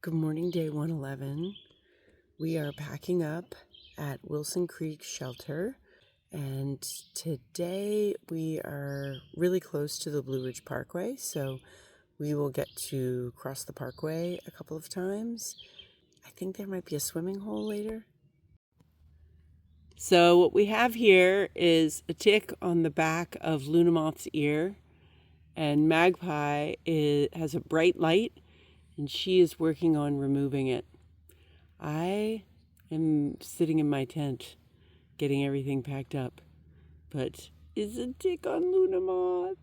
Good morning, day 111. We are packing up at Wilson Creek Shelter, and today we are really close to the Ridge Parkway, so we will get to cross the parkway a couple of times. I think there might be a swimming hole later. So what we have here is a tick on the back of Luna Moth's ear, and Magpie has a bright light, and she is working on removing it. I am sitting in my tent, getting everything packed up, but it's a tick on Luna Moth.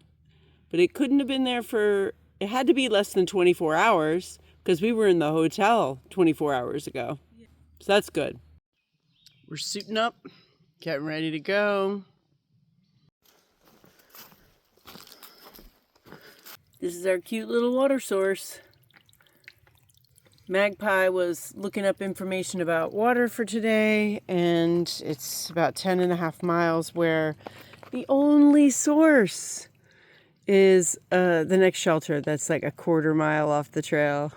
But it couldn't have been there it had to be less than 24 hours, because we were in the hotel 24 hours ago. So that's good. We're suiting up, getting ready to go. This is our cute little water source. Magpie was looking up information about water for today, and it's about 10.5 miles where the only source is the next shelter that's like a quarter mile off the trail.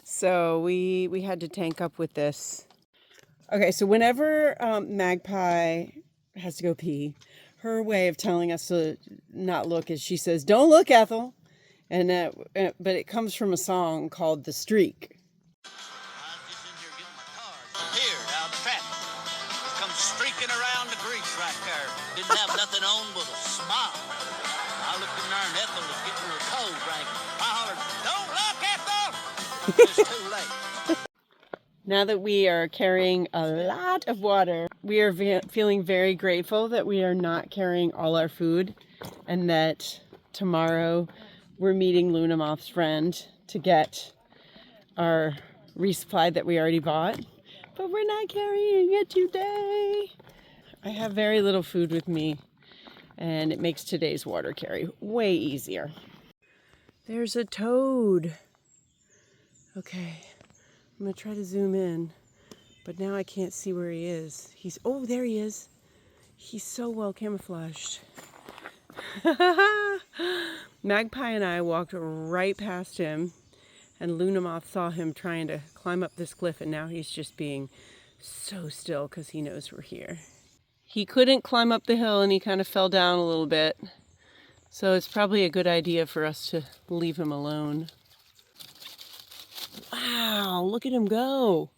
So we had to tank up with this. Okay, so whenever Magpie has to go pee, her way of telling us to not look is she says, "Don't look, Ethel." But it comes from a song called "The Streak." I was just in here getting my car. Here, down traffic. Come streaking around the grease right there. Didn't have nothing on but a smile. I looked in there and Ethel was getting her cold drink. I hollered, "Don't look, Ethel!" It's too late. Now that we are carrying a lot of water, we are feeling very grateful that we are not carrying all our food, and that tomorrow we're meeting Luna Moth's friend to get our resupply that we already bought, but we're not carrying it today. I have very little food with me, and it makes today's water carry way easier. There's a toad. Okay, I'm gonna try to zoom in, but now I can't see where he is. Oh, there he is. He's so well camouflaged. Magpie and I walked right past him, and Luna Moth saw him trying to climb up this cliff, and now he's just being so still because he knows we're here. He couldn't climb up the hill, and he kind of fell down a little bit, so it's probably a good idea for us to leave him alone. Wow, look at him go.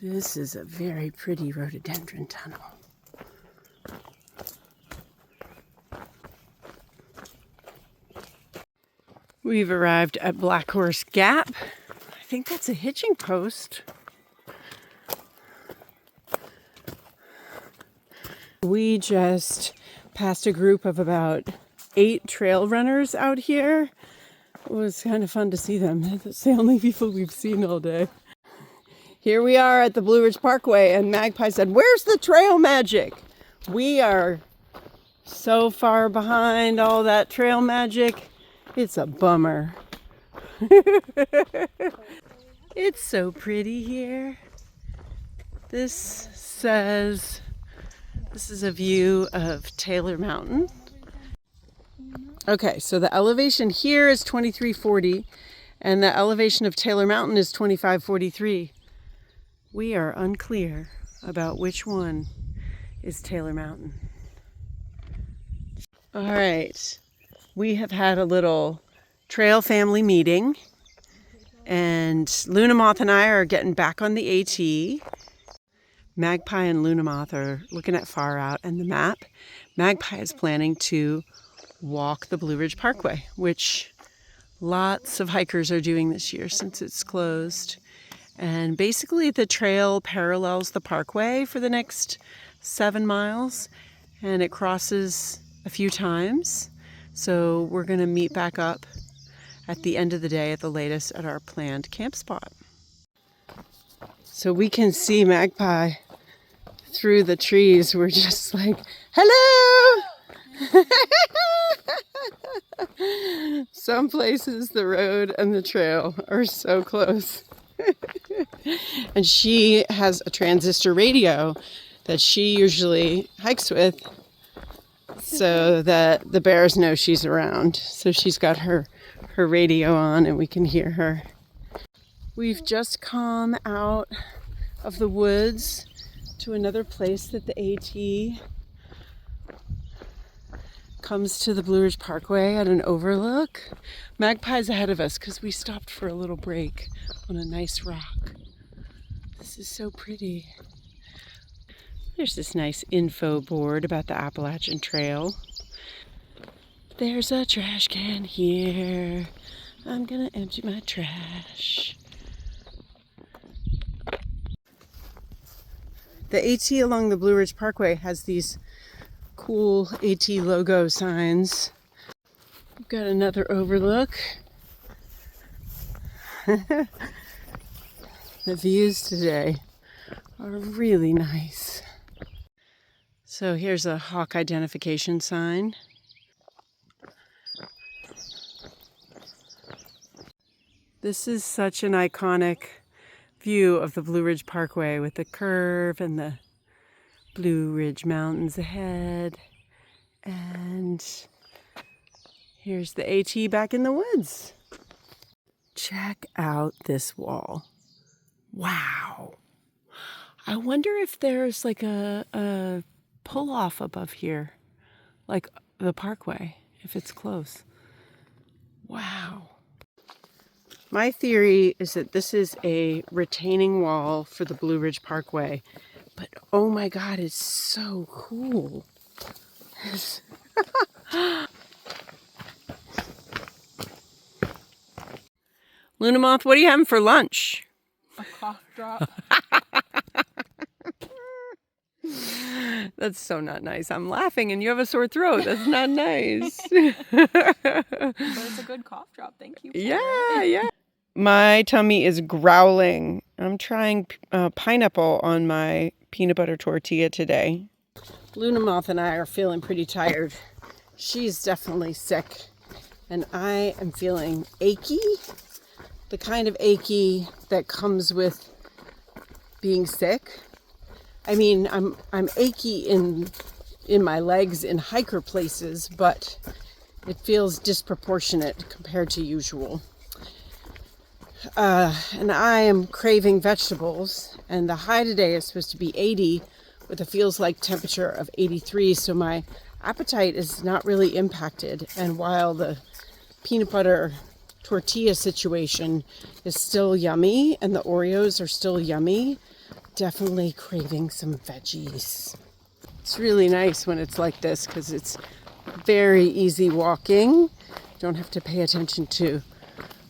This is a very pretty rhododendron tunnel. We've arrived at Black Horse Gap. I think that's a hitching post. We just passed a group of about 8 trail runners out here. It was kind of fun to see them. It's the only people we've seen all day. Here we are at the Ridge Parkway, and Magpie said, "Where's the trail magic?" We are so far behind all that trail magic. It's a bummer. It's so pretty here. This is a view of Taylor Mountain. Okay, so the elevation here is 2340, and the elevation of Taylor Mountain is 2543. We are unclear about which one is Taylor Mountain. All right. We have had a little trail family meeting, and Luna Moth and I are getting back on the AT. Magpie and Luna Moth are looking at far out and the map. Magpie is planning to walk the Ridge Parkway, which lots of hikers are doing this year since it's closed. And basically the trail parallels the parkway for the next 7 miles, and it crosses a few times. So we're going to meet back up at the end of the day at the latest at our planned camp spot. So we can see Magpie through the trees. We're just like, hello! Some places the road and the trail are so close. And she has a transistor radio that she usually hikes with, so that the bears know she's around. So she's got her her radio on and we can hear her. We've just come out of the woods to another place that the AT comes to the Blue Ridge Parkway at an overlook. Magpie's ahead of us because we stopped for a little break on a nice rock. This is so pretty. There's this nice info board about the Appalachian Trail. There's a trash can here. I'm gonna empty my trash. The AT along the Blue Ridge Parkway has these cool AT logo signs. We've got another overlook. The views today are really nice. So here's a hawk identification sign. This is such an iconic view of the Blue Ridge Parkway with the curve and the Blue Ridge Mountains ahead. And here's the AT back in the woods. Check out this wall. Wow. I wonder if there's like a pull-off above here, like the parkway, if it's close. Wow. My theory is that this is a retaining wall for the Blue Ridge Parkway, but oh my God, it's so cool. Luna Moth, what are you having for lunch? A cough drop. That's so not nice. I'm laughing and you have a sore throat. That's not nice. But it's a good cough drop. Thank you. Yeah. My tummy is growling. I'm trying pineapple on my peanut butter tortilla today. Luna Moth and I are feeling pretty tired. She's definitely sick. And I am feeling achy. The kind of achy that comes with being sick. I mean, I'm achy in my legs in hiker places, but it feels disproportionate compared to usual. And I am craving vegetables, and the high today is supposed to be 80 with a feels like temperature of 83, so my appetite is not really impacted. And while the peanut butter tortilla situation is still yummy and the Oreos are still yummy, definitely craving some veggies. It's really nice when it's like this because it's very easy walking. Don't have to pay attention to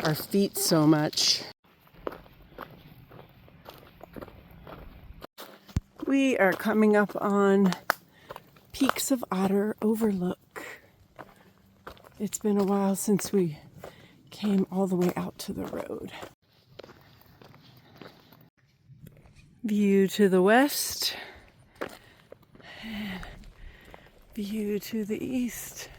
our feet so much. We are coming up on Peaks of Otter Overlook. It's been a while since we came all the way out to the road. View to the west, and view to the east.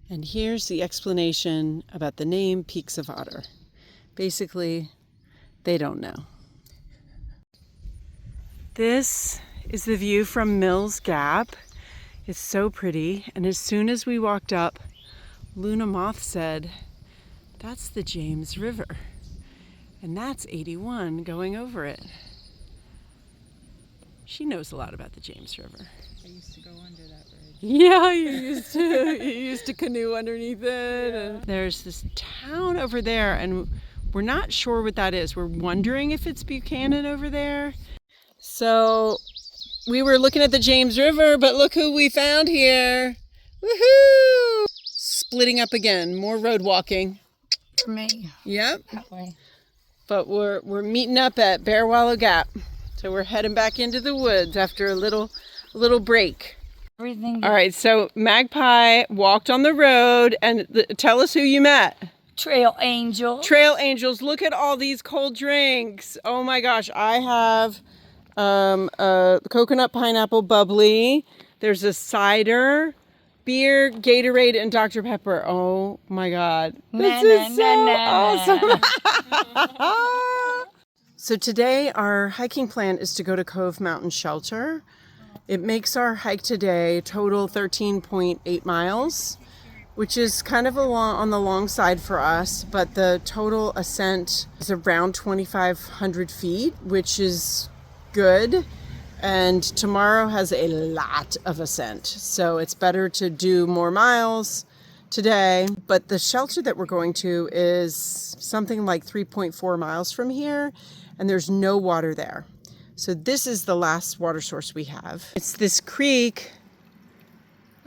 And here's the explanation about the name Peaks of Otter. Basically, they don't know. This is the view from Mills Gap. It's so pretty, and as soon as we walked up, Luna Moth said, "That's the James River." And that's 81 going over it. She knows a lot about the James River. I used to go under that bridge. Yeah, you used to canoe underneath it. Yeah. And there's this town over there, and we're not sure what that is. We're wondering if it's Buchanan over there. So we were looking at the James River, but look who we found here. Woohoo! Splitting up again, more road walking. For me. Yep. That way. But we're meeting up at Bear Wallow Gap. So we're heading back into the woods after a little break. Everything. All right, so Magpie walked on the road, and tell us who you met. Trail Angels. Trail Angels. Look at all these cold drinks. Oh my gosh, I have a coconut pineapple bubbly. There's a cider, beer, Gatorade, and Dr. Pepper. Oh my God. This is so awesome. So today our hiking plan is to go to Cove Mountain Shelter. It makes our hike today total 13.8 miles, which is kind of on the long side for us, but the total ascent is around 2,500 feet, which is good. And tomorrow has a lot of ascent, so it's better to do more miles today. But the shelter that we're going to is something like 3.4 miles from here, and there's no water there. So this is the last water source we have. It's this creek,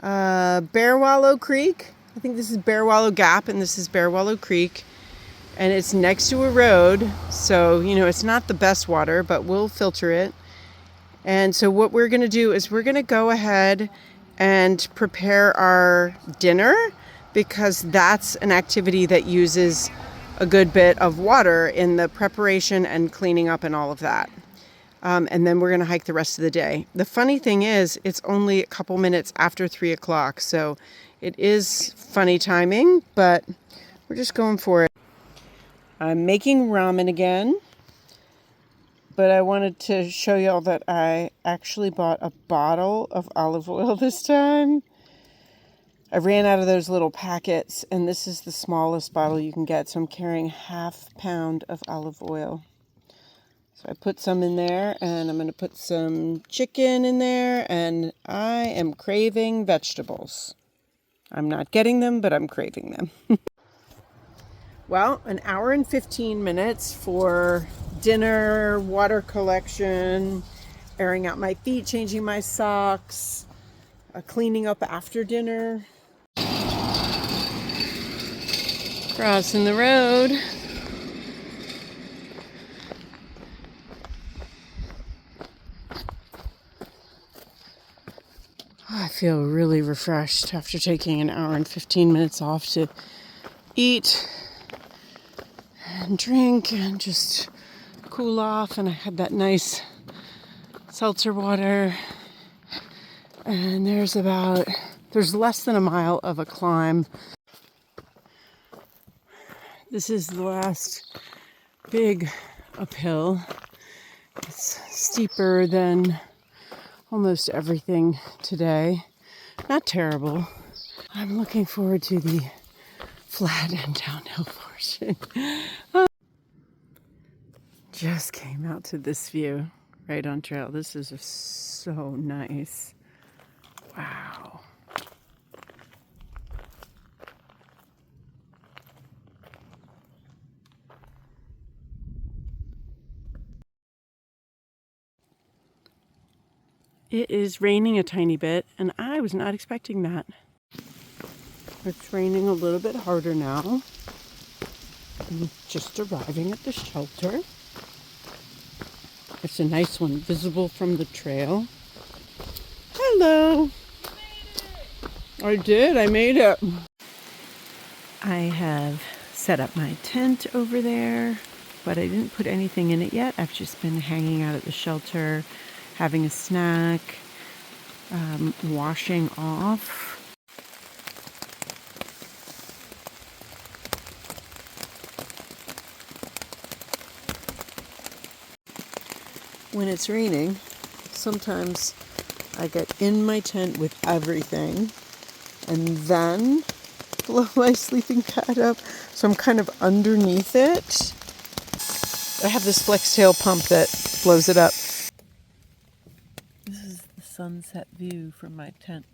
Bear Wallow Creek. I think this is Bear Wallow Gap and this is Bear Wallow Creek. And it's next to a road, so it's not the best water, but we'll filter it. And so what we're gonna do is we're gonna go ahead and prepare our dinner, because that's an activity that uses a good bit of water in the preparation and cleaning up and all of that. And then we're gonna hike the rest of the day. The funny thing is, it's only a couple minutes after 3 o'clock, so it is funny timing, but we're just going for it. I'm making ramen again. But I wanted to show y'all that I actually bought a bottle of olive oil this time. I ran out of those little packets, and this is the smallest bottle you can get. So I'm carrying ½ pound of olive oil. So I put some in there, and I'm going to put some chicken in there, and I am craving vegetables. I'm not getting them, but I'm craving them. Well, an hour and 15 minutes for dinner, water collection, airing out my feet, changing my socks, cleaning up after dinner. Crossing the road. I feel really refreshed after taking an hour and 15 minutes off to eat and drink and just cool off. And I had that nice seltzer water. And there's less than a mile of a climb. This is the last big uphill. It's steeper than almost everything today. Not terrible. I'm looking forward to the flat and downhill portion. Just came out to this view right on trail. This is so nice. Wow. It is raining a tiny bit, and I was not expecting that. It's raining a little bit harder now. I'm just arriving at the shelter. It's a nice one, visible from the trail. Hello. I did. I made it. I have set up my tent over there, but I didn't put anything in it yet. I've just been hanging out at the shelter, having a snack, washing off. When it's raining, sometimes I get in my tent with everything and then blow my sleeping pad up. So I'm kind of underneath it. I have this flex tail pump that blows it up. This is the sunset view from my tent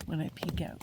when I peek out.